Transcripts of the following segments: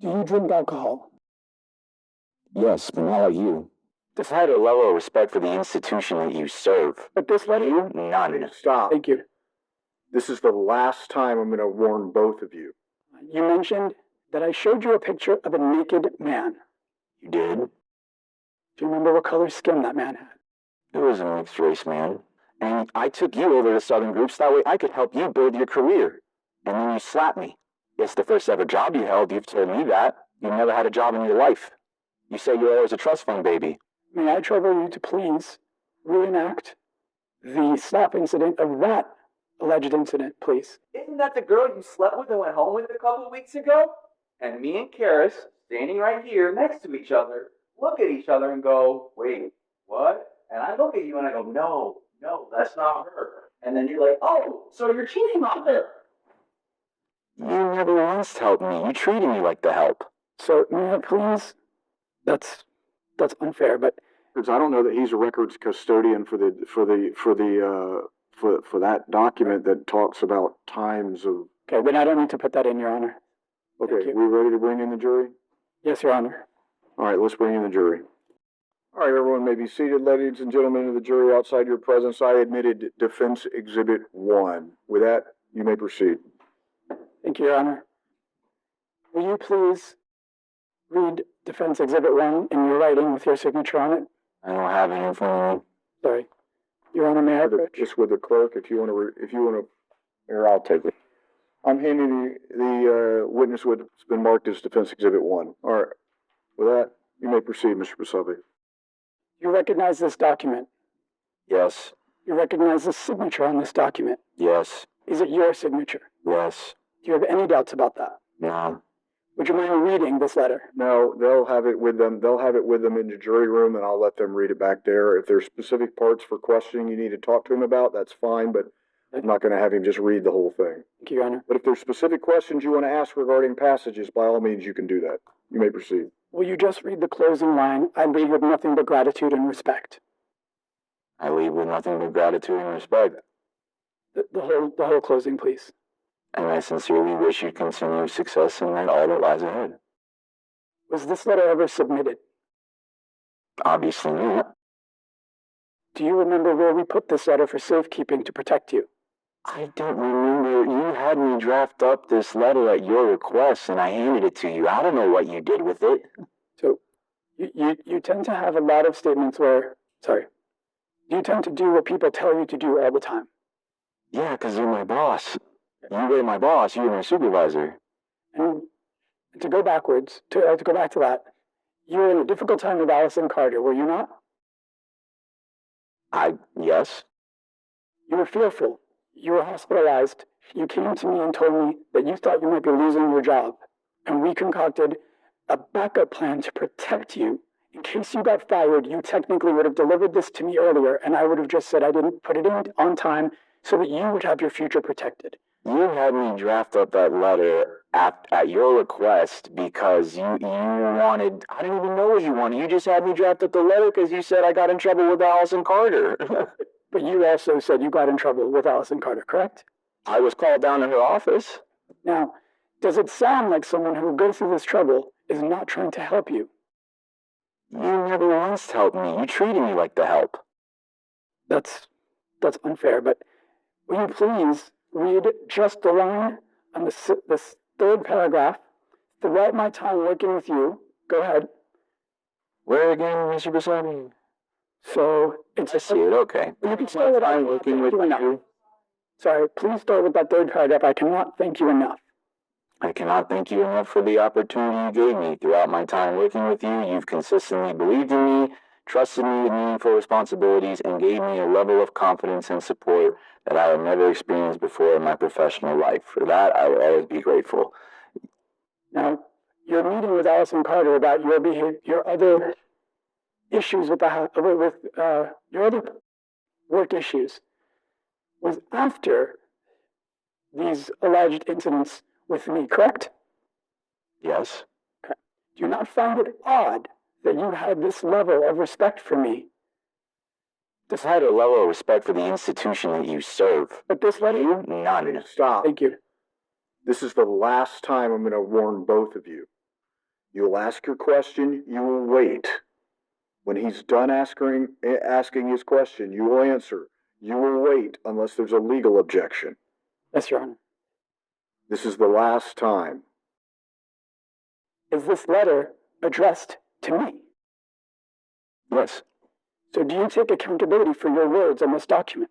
Do you drink alcohol? Yes, but not like you. Just had a level of respect for the institution that you serve. But this letter... You? None. Stop. Thank you. This is the last time I'm going to warn both of you. You mentioned that I showed you a picture of a naked man. You did? Do you remember what color skin that man had? It was a mixed race man. And I took you over to Southern Groups, that way I could help you build your career. And then you slapped me. It's the first ever job you held, you've told me that. You've never had a job in your life. You say you're always a trust fund baby. May I trouble you to please reenact the slap incident of that alleged incident, please? Isn't that the girl you slept with and went home with a couple of weeks ago? And me and Karis, standing right here next to each other, look at each other and go, wait, what? And I look at you and I go, no, that's not her. And then you're like, oh, so you're cheating on her. You never once helped me. You treated me like the help. So, may I please? That's unfair, but... Because I don't know that he's a records custodian for that document that talks about times of... Okay, then I don't need to put that in, Your Honor. Okay, we ready to bring in the jury? Yes, Your Honor. All right, let's bring in the jury. All right, everyone may be seated. Ladies and gentlemen of the jury, outside your presence, I admitted Defense Exhibit 1. With that, you may proceed. Thank you, Your Honor. Will you please read Defense Exhibit 1 in your writing with your signature on it? I don't have it in front of me. Sorry. Your Honor, may I approach? Just with the clerk, if you want to, here, I'll take it. I'm handing the witness what's been marked as Defense Exhibit 1. All right. With that, you may proceed, Mr. Basabe. You recognize this document? Yes. You recognize the signature on this document? Yes. Is it your signature? Yes. Do you have any doubts about that? No. Would you mind reading this letter? No, they'll have it with them. They'll have it with them in the jury room, and I'll let them read it back there. If there's specific parts for questioning you need to talk to him about, that's fine, but I'm not going to have him just read the whole thing. Thank you, Your Honor. But if there's specific questions you want to ask regarding passages, by all means, you can do that. You may proceed. Will you just read the closing line? I leave with nothing but gratitude and respect. I leave with nothing but gratitude and respect. The whole closing, please. And I sincerely wish you continued success in all that lies ahead. Was this letter ever submitted? Obviously not. Do you remember where we put this letter for safekeeping to protect you? I don't remember. You had me draft up this letter at your request, and I handed it to you. I don't know what you did with it. So, you tend to have a lot of statements where... Sorry. You tend to do what people tell you to do all the time. Yeah, because you're my boss. You were my boss. You were my supervisor. And to go backwards, to go back to that, you were in a difficult time with Allison Carter, were you not? Yes. You were fearful. You were hospitalized. You came to me and told me that you thought you might be losing your job. And we concocted a backup plan to protect you. In case you got fired, you technically would have delivered this to me earlier, and I would have just said I didn't put it in on time so that you would have your future protected. You had me draft up that letter at your request because you wanted... I don't even know what you wanted. You just had me draft up the letter because you said I got in trouble with Allison Carter. But you also said you got in trouble with Allison Carter, correct? I was called down to her office. Now, does it sound like someone who would go through this trouble is not trying to help you? You never once helped me. You treated me like the help. That's unfair, but will you please read just the line on this third paragraph? Throughout my time working with you, go ahead. Where again, Mr. Basabe? So, it's I see it, okay. You can start with I'm working with you. Sorry, please start with that third paragraph. I cannot thank you enough. I cannot thank you enough for the opportunity you gave me. Throughout my time working with you, you've consistently believed in me, trusted me with meaningful responsibilities, and gave me a level of confidence and support that I have never experienced before in my professional life. For that, I will always be grateful. Now, your meeting with Allison Carter about your behavior, your other issues with your other work issues was after these alleged incidents with me, correct? Yes. Okay. Do you not find it odd that you had this level of respect for me? Just had a level of respect for the institution that you serve. But this letter? You? None. Stop. Thank you. This is the last time I'm going to warn both of you. You'll ask your question, you will wait. When he's done asking his question, you will answer. You will wait unless there's a legal objection. Yes, Your Honor. This is the last time. Is this letter addressed to me? Yes. So do you take accountability for your words on this document?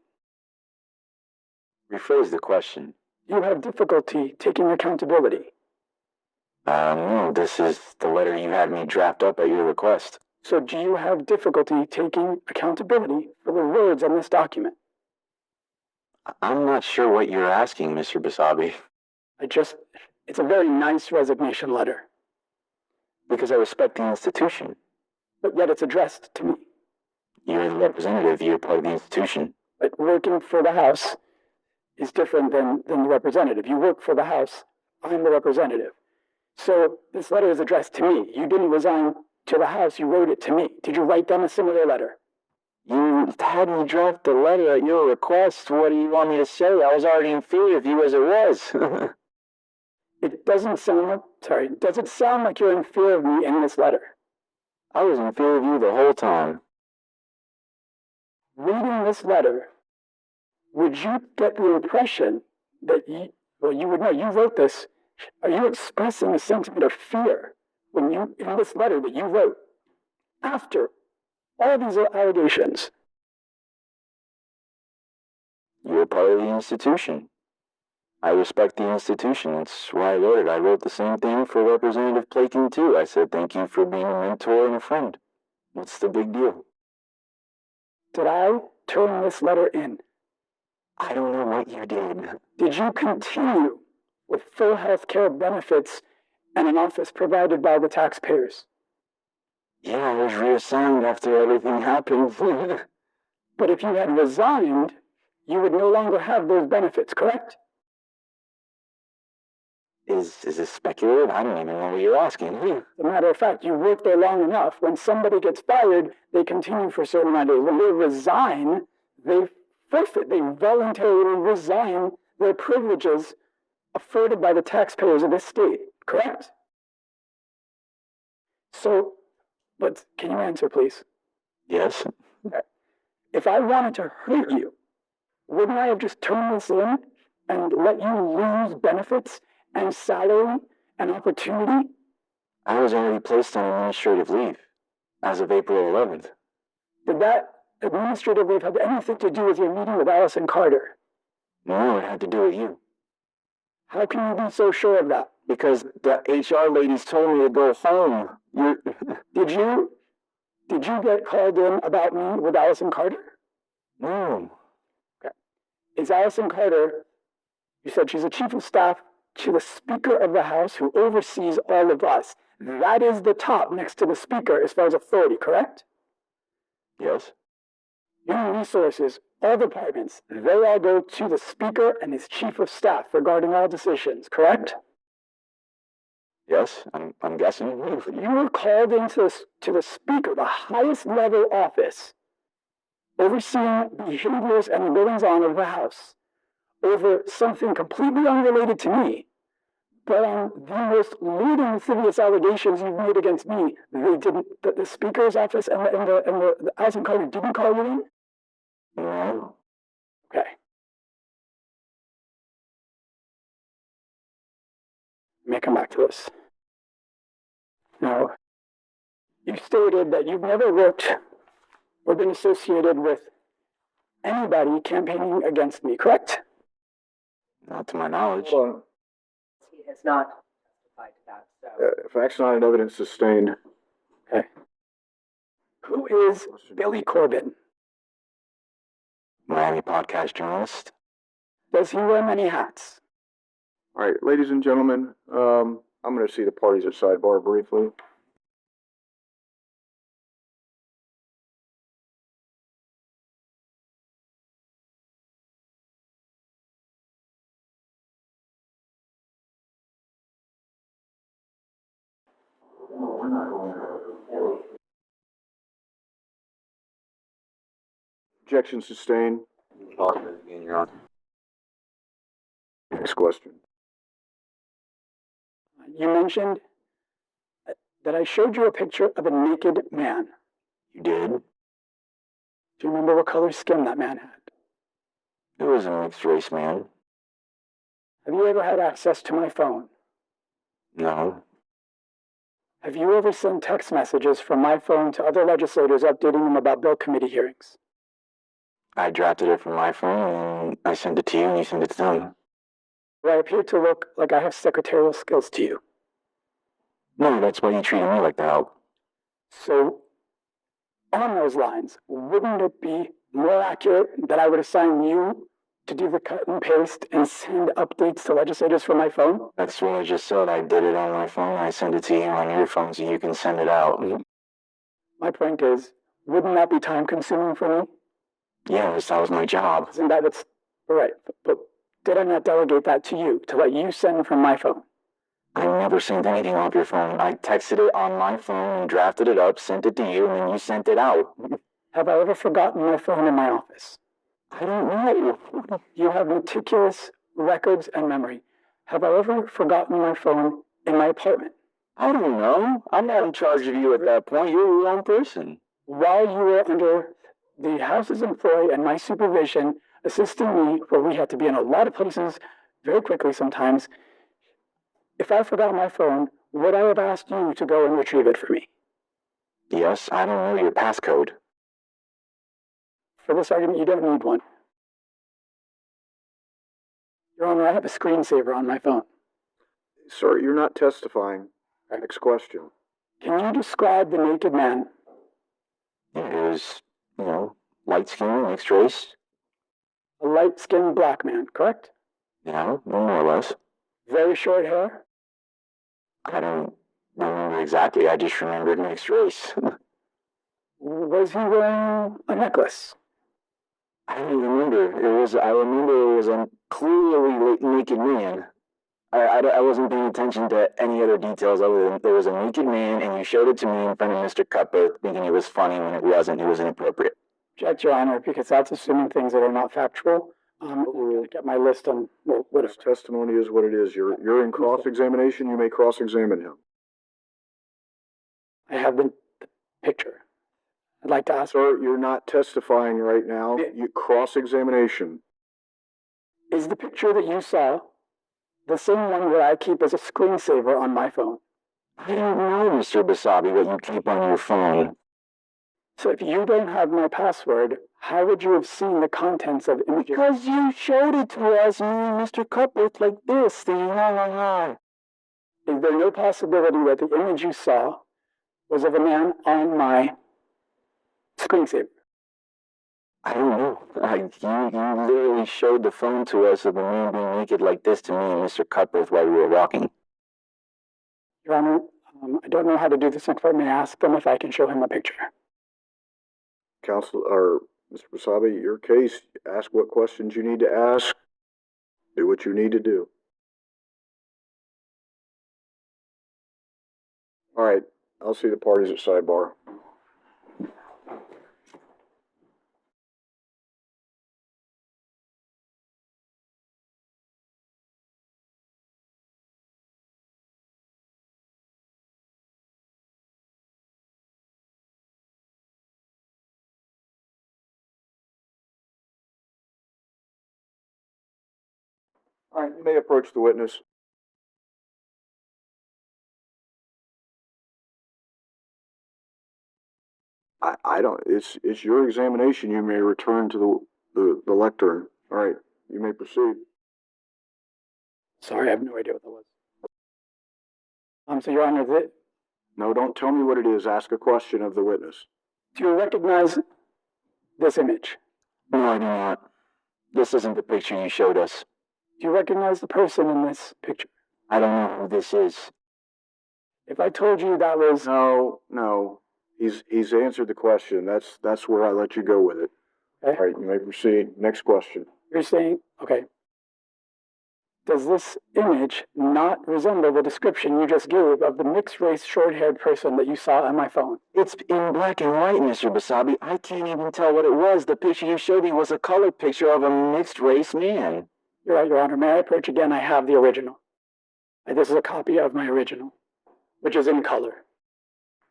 Rephrase the question. You have difficulty taking accountability. No, this is the letter you had me draft up at your request. So do you have difficulty taking accountability for the words on this document? I'm not sure what you're asking, Mr. Basabe. It's a very nice resignation letter. Because I respect the institution. But yet it's addressed to me. You're the representative, you're part of the institution. But working for the House is different than the representative. You work for the House, I'm the representative. So this letter is addressed to me. You didn't resign to the House, you wrote it to me. Did you write them a similar letter? You had me draft the letter at your request. What do you want me to say? I was already in fear of you as it was. It doesn't sound like you're in fear of me in this letter? I was in fear of you the whole time. Reading this letter, would you get the impression that you would know, you wrote this, are you expressing a sentiment of fear in this letter that you wrote after all these allegations? You're part of the institution. I respect the institution. That's why I wrote it. I wrote the same thing for Representative Plaking, too. I said, thank you for being a mentor and a friend. What's the big deal? Did I turn this in? I don't know what you did. Did you continue with full health care benefits and an office provided by the taxpayers? Yeah, I was reassigned after everything happened. But if you had resigned, you would no longer have those benefits, correct? Is this speculative? I don't even know what you're asking. As a matter of fact, you work there long enough. When somebody gets fired, they continue for a certain amount of days. When they resign, they forfeit. They voluntarily resign their privileges afforded by the taxpayers of this state, correct? So, but can you answer, please? Yes. If I wanted to hurt you, wouldn't I have just turned this in and let you lose benefits and salary and opportunity? I was already placed on administrative leave as of April 11th. Did that administrative leave have anything to do with your meeting with Allison Carter? No, it had to do with you. How can you be so sure of that? Because the HR ladies told me to go home. Did you get called in about me with Allison Carter? No. Okay. Is Allison Carter, you said she's a chief of staff to the Speaker of the House who oversees all of us. That is the top next to the Speaker as far as authority, correct? Yes. Human Resources, all departments, they all go to the Speaker and his Chief of Staff regarding all decisions, correct? Yes, I'm guessing. You were called into to the Speaker, the highest level office, overseeing behaviors and the goings-on of the House, over something completely unrelated to me, but on the most lewd and lascivious allegations you've made against me, they didn't. The Speaker's office and the Allison Carter didn't call you in? No. Okay. Let me come back to this. Now, you stated that you've never worked or been associated with anybody campaigning against me, correct? Not to my knowledge. Hold on. He has not testified to that, so. Facts not in evidence sustained. Okay. Who is Billy Corbin? Miami podcast journalist. Does he wear many hats? All right, ladies and gentlemen, I'm going to see the parties at Sidebar briefly. Objection sustained. Next question. You mentioned that I showed you a picture of a naked man. You did? Do you remember what color skin that man had? It was a mixed race man. Have you ever had access to my phone? No. Have you ever sent text messages from my phone to other legislators updating them about bill committee hearings? I drafted it from my phone, and I sent it to you, and you sent it to them. Do I appear to look like I have secretarial skills to you? No, that's why you treated me like that. So, on those lines, wouldn't it be more accurate that I would assign you to do the cut and paste and send updates to legislators from my phone? That's what I just said. I did it on my phone. I sent it to you on your phone so you can send it out. My point is, wouldn't that be time consuming for me? Yes, that was my job. Isn't that what's right? But did I not delegate that to you to let you send from my phone? I never sent anything off your phone. I texted it on my phone and drafted it up, sent it to you, and then you sent it out. Have I ever forgotten my phone in my office? I don't know. You have meticulous records and memory. Have I ever forgotten my phone in my apartment? I don't know. I'm not in charge of you at that point. You're your own person. While you were under the House's employ and my supervision, assisting me, where we had to be in a lot of places very quickly sometimes, if I forgot my phone, would I have asked you to go and retrieve it for me? Yes, I don't know your passcode. For this argument, you don't need one. Your Honor, I have a screensaver on my phone. Sir, you're not testifying. Next question. Can you describe the naked man? Yeah, it was, light skin, mixed race. A light-skinned black man, correct? Yeah, more or less. Very short hair? I don't remember exactly. I just remembered mixed race. Was he wearing a necklace? I don't remember. I remember it was a clearly naked man. I wasn't paying attention to any other details other than there was a naked man, and you showed it to me in front of Mr. Cutbirth, thinking it was funny when it wasn't. It was inappropriate. Object, Your Honor, because that's assuming things that are not factual. I'm going to get my list on what His testimony is what it is. You're in cross-examination. You may cross-examine him. I have the picture. I'd like to ask. Sir, you're not testifying right now. You cross-examination. Is the picture that you saw the same one that I keep as a screensaver on my phone? I don't know, Mr. Basabe, what you keep on your phone. So if you don't have my password, how would you have seen the contents of images? Because you showed it to us, me and Mr. Cutbirth, like this, saying, ha. Is there no possibility that the image you saw was of a man on my screensaver? I don't know. You literally showed the phone to us of a man being naked like this to me and Mr. Cutbirth while we were walking. Your Honor, I don't know how to do this. If I may ask them if I can show him a picture. Counsel, or Mr. Basabe, your case, ask what questions you need to ask. Do what you need to do. All right, I'll see the parties at Sidebar. All right, you may approach the witness. I don't, it's your examination. You may return to the lectern. All right, you may proceed. Sorry, I have no idea what that was. So Your Honor, No, don't tell me what it is. Ask a question of the witness. do you recognize this image? No, I do not. This isn't the picture you showed us. Do you recognize the person in this picture? I don't know who this is. If I told you that was... No. He's answered the question. That's where I let you go with it. Okay. All right, you may proceed. Next question. You're saying, okay. Does this image not resemble the description you just gave of the mixed-race, short-haired person that you saw on my phone? It's in black and white, Mr. Basabe. I can't even tell what it was. The picture you showed me was a color picture of a mixed-race man. You're right, Your Honor. May I approach again? I have the original. This is a copy of my original, which is in color.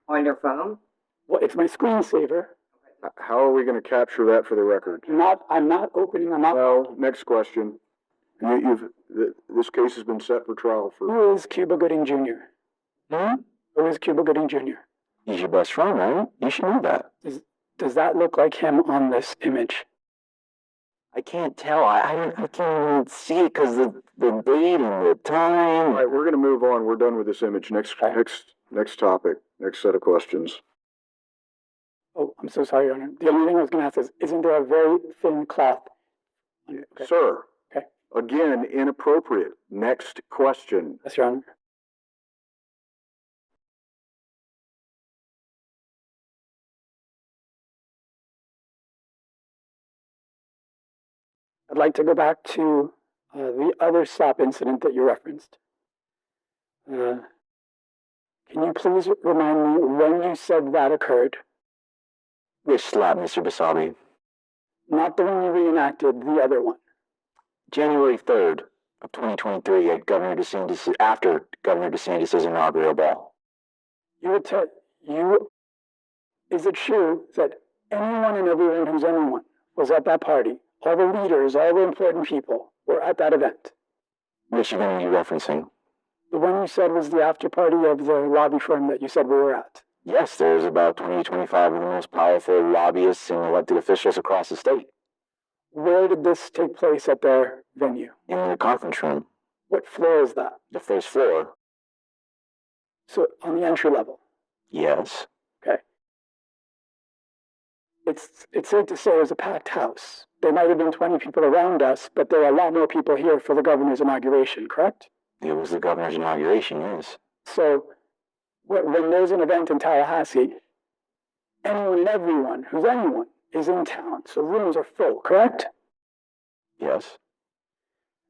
On your phone? Well, it's my screensaver. How are we gonna capture that for the record? I'm not opening them up. No, next question. This case has been set for trial for, Who is Cuba Gooding Jr.? Who is Cuba Gooding Jr.? He's your best friend, right? You should know that. Does that look like him on this image? I can't tell. I can't even see it because the date and the time. all right, we're gonna move on. We're done with this image. Next topic, next set of questions. Oh, I'm so sorry, Your Honor. The only thing I was going to ask is, isn't there a very thin cloth? Okay. Sir. Okay. Again, inappropriate. Next question. Yes, Your Honor. I'd like to go back to the other slap incident that you referenced. Can you please remind me when you said that occurred? Which slap, Mr. Basabe? Not the one you reenacted, the other one. January 3rd of 2023 at Governor DeSantis, after Governor DeSantis' inaugural ball. Is it true that anyone and everyone who's anyone was at that party? All the leaders, all the important people were at that event. Which event are you referencing? The one you said was the after party of the lobby firm that you said we were at. Yes, there's about 20 to 25 of the most powerful lobbyists and elected officials across the state. Where did this take place at their venue? In the conference room. What floor is that? The first floor. So on the entry level. Yes. Okay. It's safe to say it was a packed house. There might have been 20 people around us, but there are a lot more people here for the governor's inauguration, correct? It was the governor's inauguration, yes. So when there's an event in Tallahassee, anyone and everyone who's anyone is in town, so rooms are full, correct? Yes.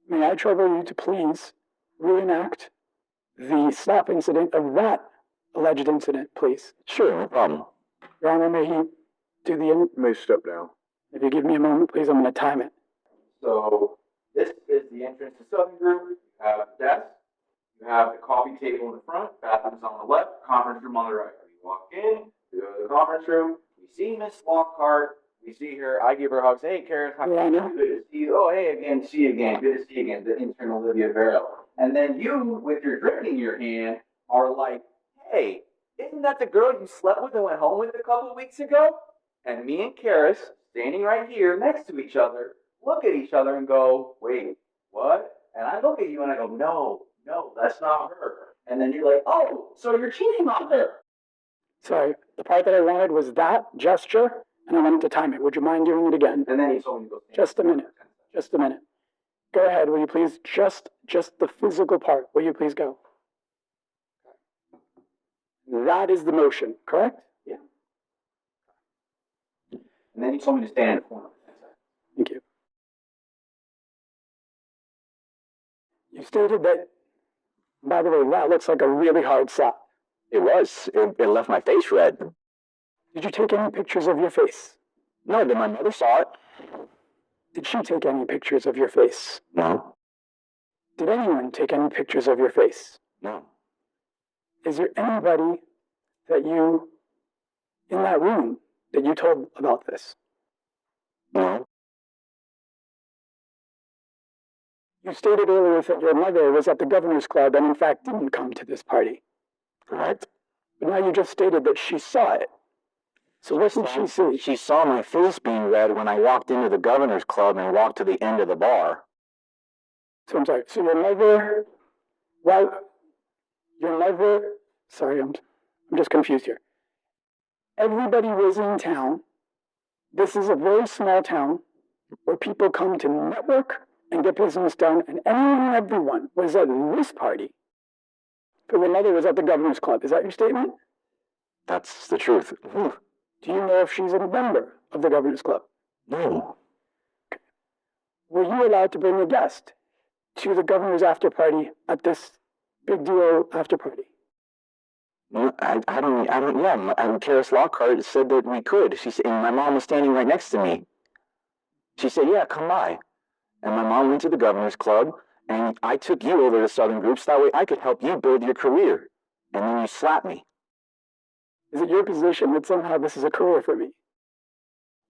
May I trouble you to please reenact the slap incident of that alleged incident, please? Sure, no problem. Your Honor, may he do the... You may step down. If you give me a moment, please, I'm going to time it. So this is the entrance to Southern Group. You have the desk, you have the coffee table in the front, bathrooms on the left, conference room on the right. We walk in, we go to the conference room, we see Miss Lockhart, we see her, I give her hugs. Hey, Karis, how are you? Good to see you. Oh, hey, again, see you again. Good to see you again. The intern Olivia Verrill. And then you, with your drink in your hand, are like, hey, isn't that the girl you slept with and went home with a couple of weeks ago? And me and Karis, standing right here next to each other, look at each other and go, wait, what? And I look at you and I go, no, that's not her. And then you're like, oh, so you're cheating on her. Sorry, the part that I wanted was that gesture, and I wanted to time it. Would you mind doing it again? And then he told me to go. Just a minute. Go ahead, will you please? Just the physical part. Will you please go? That is the motion, correct? Yeah. And then he told me to stand in the corner. Thank you. You stated that, by the way, that looks like a really hard slap. It was. It left my face red. Did you take any pictures of your face? No, but my mother saw it. Did she take any pictures of your face? No. Did anyone take any pictures of your face? No. Is there anybody that you, in that room, that you told about this? No. You stated earlier that your mother was at the governor's club and in fact didn't come to this party. Correct. But now you just stated that she saw it. So what did she see? She saw my face being red when I walked into the governor's club and walked to the end of the bar. So I'm sorry, so your mother, sorry, I'm just confused here. Everybody was in town. This is a very small town where people come to network and get business done, and anyone and everyone was at this party. But your mother was at the governor's club. Is that your statement? That's the truth. Do you know if she's a member of the governor's club? No. Were you allowed to bring a guest to the governor's after party at this big deal after party? No, I don't, yeah, Karis Lockhart said that we could. She said, and my mom was standing right next to me. She said, yeah, come by. And my mom went to the governor's club, and I took you over to Southern Groups. That way I could help you build your career. And then you slapped me. Is it your position that somehow this is a career for me?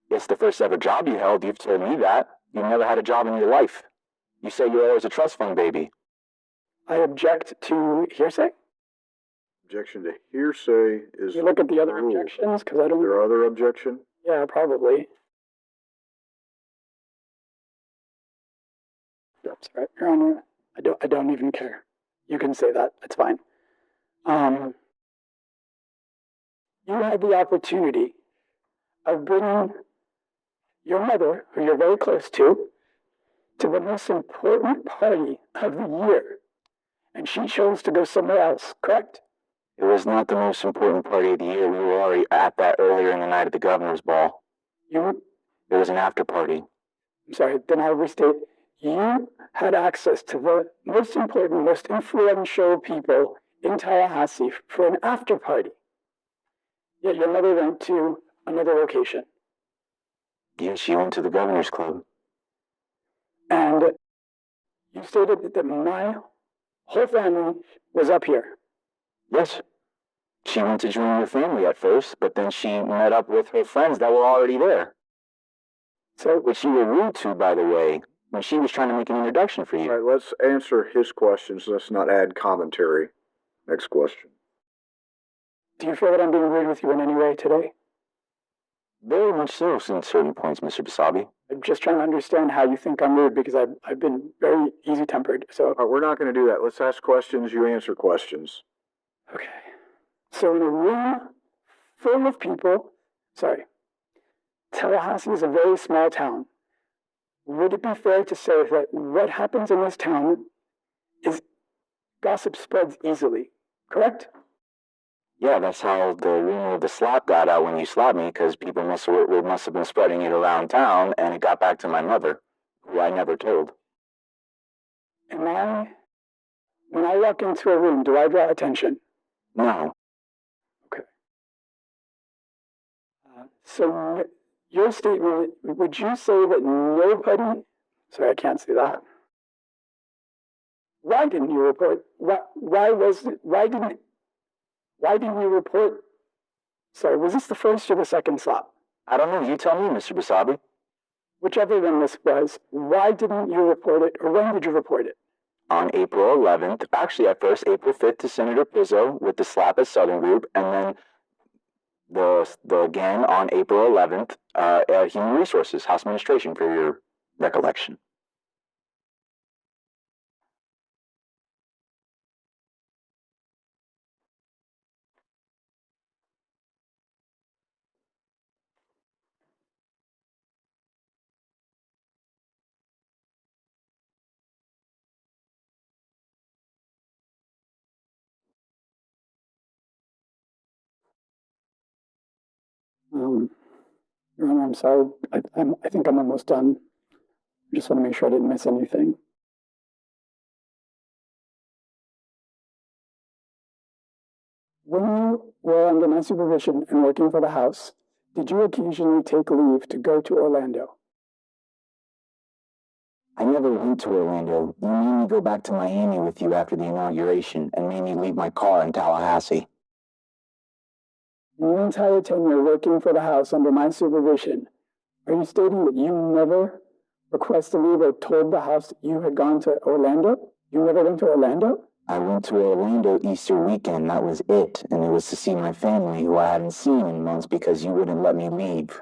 It's the first ever job you held. You've told me that. You've never had a job in your life. You say you're always a trust fund baby. I object to hearsay. Objection to hearsay is. You look at the other ruled. objections, because I Is don't. there other objection? Yeah, probably. Oops, sorry, Your Honor. I don't even care. You can say that. It's fine. You had the opportunity of bringing your mother, who you're very close to the most important party of the year, and she chose to go somewhere else, correct? It was not the most important party of the year. We were already at that earlier in the night of the governor's ball. It was an after party. I'm sorry, then I'll restate. You had access to the most important, most influential people in Tallahassee for an after party. Yet your mother went to another location. Yes, she went to the governor's club. And you stated that my whole family was up here. Yes. She went to join your family at first, but then she met up with her friends that were already there. So, Which you were rude to, by the way, when she was trying to make an introduction for you. All right, let's answer his questions. Let's not add commentary. Next question. do you feel that I'm being rude with you in any way today? Very much so, in certain points, Mr. Basabe. I'm just trying to understand how you think I'm rude because I've been very easy-tempered. So, All right, we're not going to do that. Let's ask questions. You answer questions. okay. So in a room full of people, Tallahassee is a very small town. Would it be fair to say that what happens in this town is gossip spreads easily, correct? Yeah, that's how the rumor of the slap got out when you slapped me, because people must have been spreading it around town, and it got back to my mother, who I never told. When I walk into a room, do I draw attention? No. Okay. So your statement, would you say that nobody, sorry, I can't say that. Why didn't you report, why didn't you report, sorry, was this the first or the second slap? I don't know. You tell me, Mr. Basabe. Whichever one this was, why didn't you report it, or when did you report it? On April 11th, actually at first April 5th to Senator Pizzo with the slap at Southern Group, and then the again on April 11th at Human Resources, House Administration, for your recollection. Your Honor, I'm sorry. I think I'm almost done. I just want to make sure I didn't miss anything. When you were under my supervision and working for the House, did you occasionally take leave to go to Orlando? I never went to Orlando. You made me go back to Miami with you after the inauguration and made me leave my car in Tallahassee. In your entire tenure working for the House under my supervision, are you stating that you never requested leave or told the House that you had gone to Orlando? You never went to Orlando? I went to Orlando Easter weekend, that was it, and it was to see my family, who I hadn't seen in months because you wouldn't let me leave.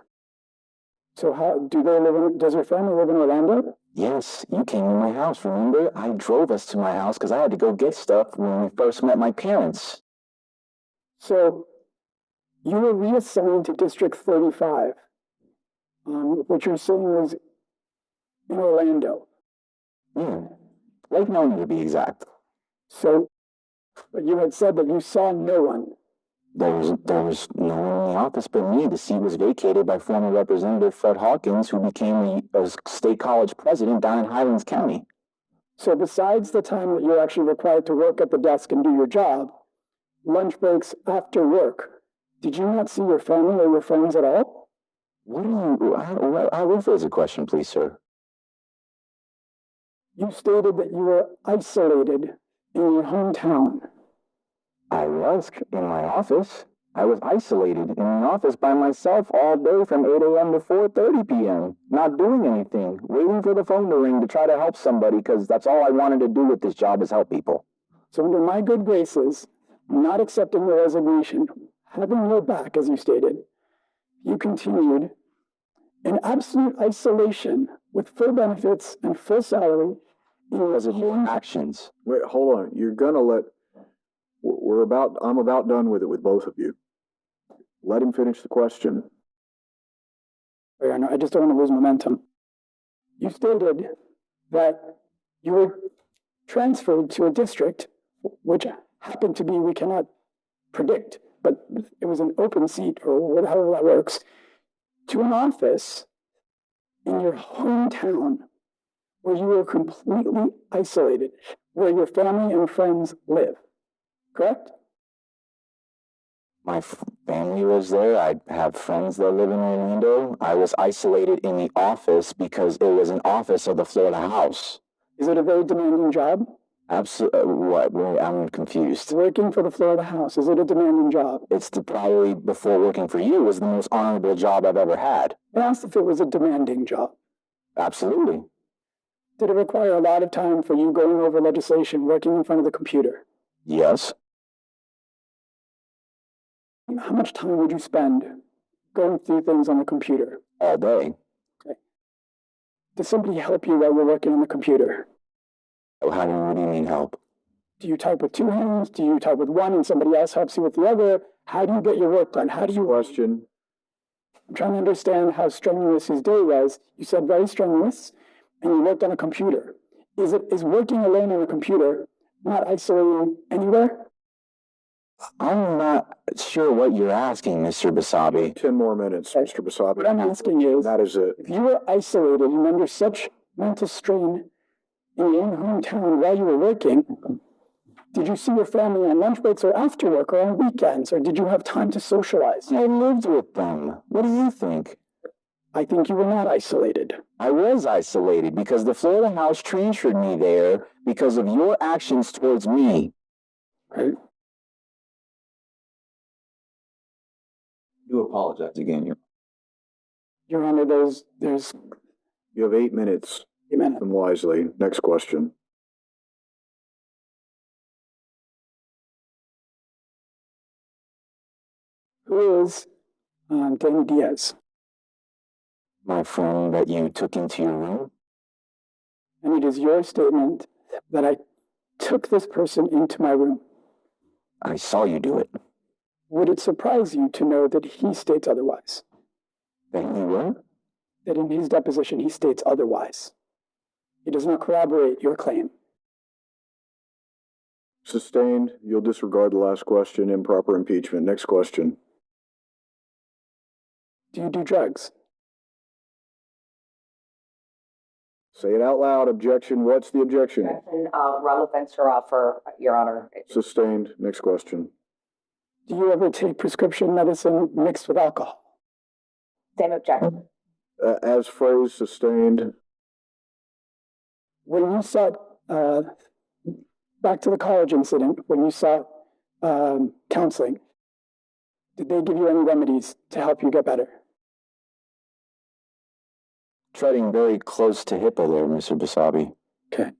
So does your family live in Orlando? Yes, you came to my house, remember? I drove us to my house because I had to go get stuff when we first met my parents. So, you were reassigned to District 35, which you're saying was in Orlando. Yeah, Lake Nona to be exact. So, but you had said that you saw no one. There was no one in the office but me. The seat was vacated by former Representative Fred Hawkins, who became a state college president down in Highlands County. So besides the time that you're actually required to work at the desk and do your job, lunch breaks after work, did you not see your family or your friends at all? What do you... I will phrase the question, please, sir. You stated that you were isolated in your hometown. I was in my office. I was isolated in the office by myself all day from 8 a.m. to 4:30 p.m., not doing anything, waiting for the phone to ring to try to help somebody because that's all I wanted to do with this job is help people. So under my good graces, not accepting the resignation, having your back, as you stated, you continued in absolute isolation with full benefits and full salary in your Because of your actions. Wait, hold on. You're gonna I'm about done with it with both of you. Let him finish the question. I just don't want to lose momentum. You stated that you were transferred to a district, which happened to be, we cannot predict, but it was an open seat or whatever that works, to an office in your hometown where you were completely isolated, where your family and friends live, correct? My family lives there. I have friends that live in Orlando. I was isolated in the office because it was an office of the Florida House. Is it a very demanding job? Absolutely. What? I'm confused. Working for the Florida House, is it a demanding job? It's probably, before working for you, was the most honorable job I've ever had. I asked if it was a demanding job. Absolutely. Did it require a lot of time for you going over legislation, working in front of the computer? Yes. How much time would you spend going through things on the computer? All day. Okay. Does somebody help you while you're working on the computer? What do you mean help? Do you type with two hands? Do you type with one and somebody else helps you with the other? How do you get your work done? How do you... Question. I'm trying to understand how strenuous his day was. You said very strenuous, and you worked on a computer. Is working alone on a computer not isolating anywhere? I'm not sure what you're asking, Mr. Basabe. 10 more minutes, Mr. Basabe. What I'm asking is, That is it. if you were isolated and under such mental strain in your own hometown while you were working, did you see your family on lunch breaks or after work or on weekends, or did you have time to socialize? I lived with them. What do you think? I think you were not isolated. I was isolated because the Florida House transferred me there because of your actions towards me. Right? You apologize again. Your Honor, there's You have 8 minutes. Amen. Them wisely. Next question. Who is Danny Diaz? My friend that you took into your room? And it is your statement that I took this person into my room. I saw you do it. Would it surprise you to know that he states otherwise? That you were? That in his deposition he states otherwise. He does not corroborate your claim. Sustained. You'll disregard the last question. Improper impeachment. Next question. Do you do drugs? Say it out loud. Objection. What's the objection? Objection, relevance or offer, Your Honor. Sustained. Next question. Do you ever take prescription medicine mixed with alcohol? Same objection. As phrased, sustained. When you sought, back to the college incident, when you sought counseling, did they give you any remedies to help you get better? Treading very close to HIPAA there, Mr. Basabe. Okay.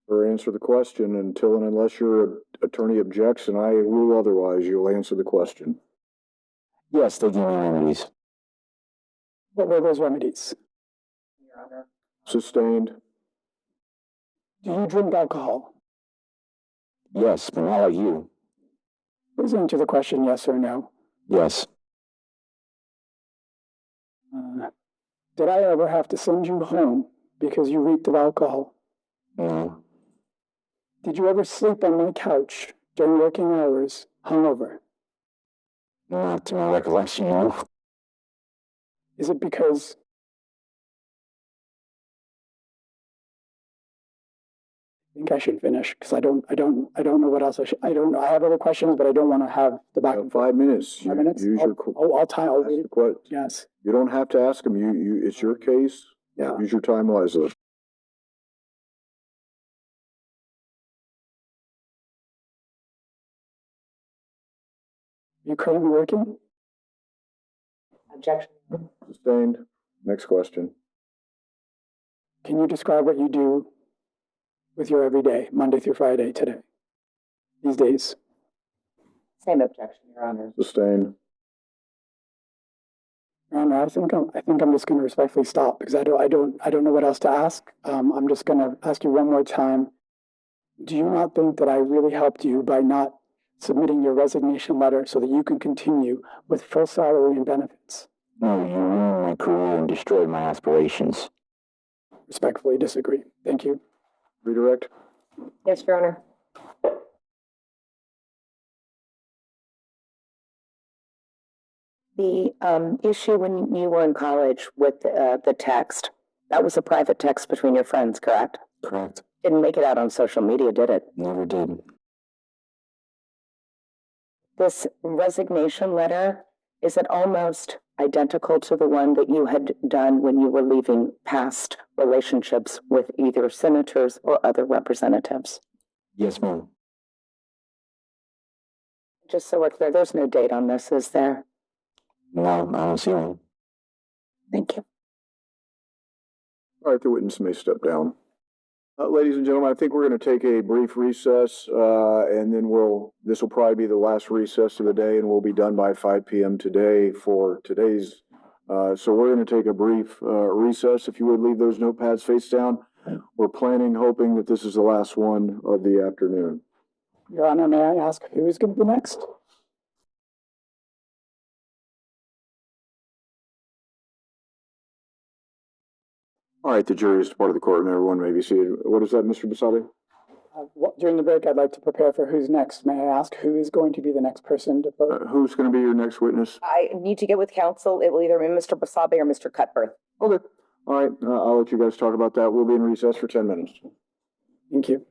Or answer the question until and unless your attorney objects and I rule otherwise, you'll answer the question. Yes, they give me remedies. What were those remedies? Your Honor. Sustained. Do you drink alcohol? Yes, but not like you. Please answer the question yes or no. Yes. Did I ever have to send you home because you reeked of alcohol? No. Did you ever sleep on my couch during working hours, hungover? Not to my recollection, no. Is it because I think I should finish because I don't know what else I have other questions, but I don't want to have the back and forth. 5 minutes. 5 minutes? Use your. I'll read it. Yes. You don't have to ask them. It's your case. Yeah. Use your time wisely. you currently working? Objection. Sustained. Next question. Can you describe what you do with your everyday, Monday through Friday today, these days? Same objection, Your Honor. Sustained. Your Honor, I think I'm just going to respectfully stop because I don't know what else to ask. I'm just going to ask you one more time. Do you not think that I really helped you by not submitting your resignation letter so that you can continue with full salary and benefits? No, you ruined my career and destroyed my aspirations. Respectfully disagree. Thank you. Redirect. Yes, Your Honor. The issue when you were in college with the text, that was a private text between your friends, correct? Correct. Didn't make it out on social media, did it? Never did. This resignation letter, is it almost identical to the one that you had done when you were leaving past relationships with either senators or other representatives? Yes, ma'am. Just so we're clear, there's no date on this, is there? No, I don't see one. Thank you. All right, the witness may step down. Ladies and gentlemen, I think we're going to take a brief recess, and then this will probably be the last recess of the day, and we'll be done by 5 p.m. today for today's. So we're going to take a brief recess. If you would leave those notepads face down. We're hoping that this is the last one of the afternoon. Your Honor, may I ask who is going to be next? All right, the jury is part of the court, and everyone may be seated. What is that, Mr. Basabe? During the break, I'd like to prepare for who's next. May I ask who is going to be the next person to vote? Who's going to be your next witness? I need to get with counsel. It will either be Mr. Basabe or Mr. Cutbirth. Okay. All right, I'll let you guys talk about that. We'll be in recess for 10 minutes. Thank you.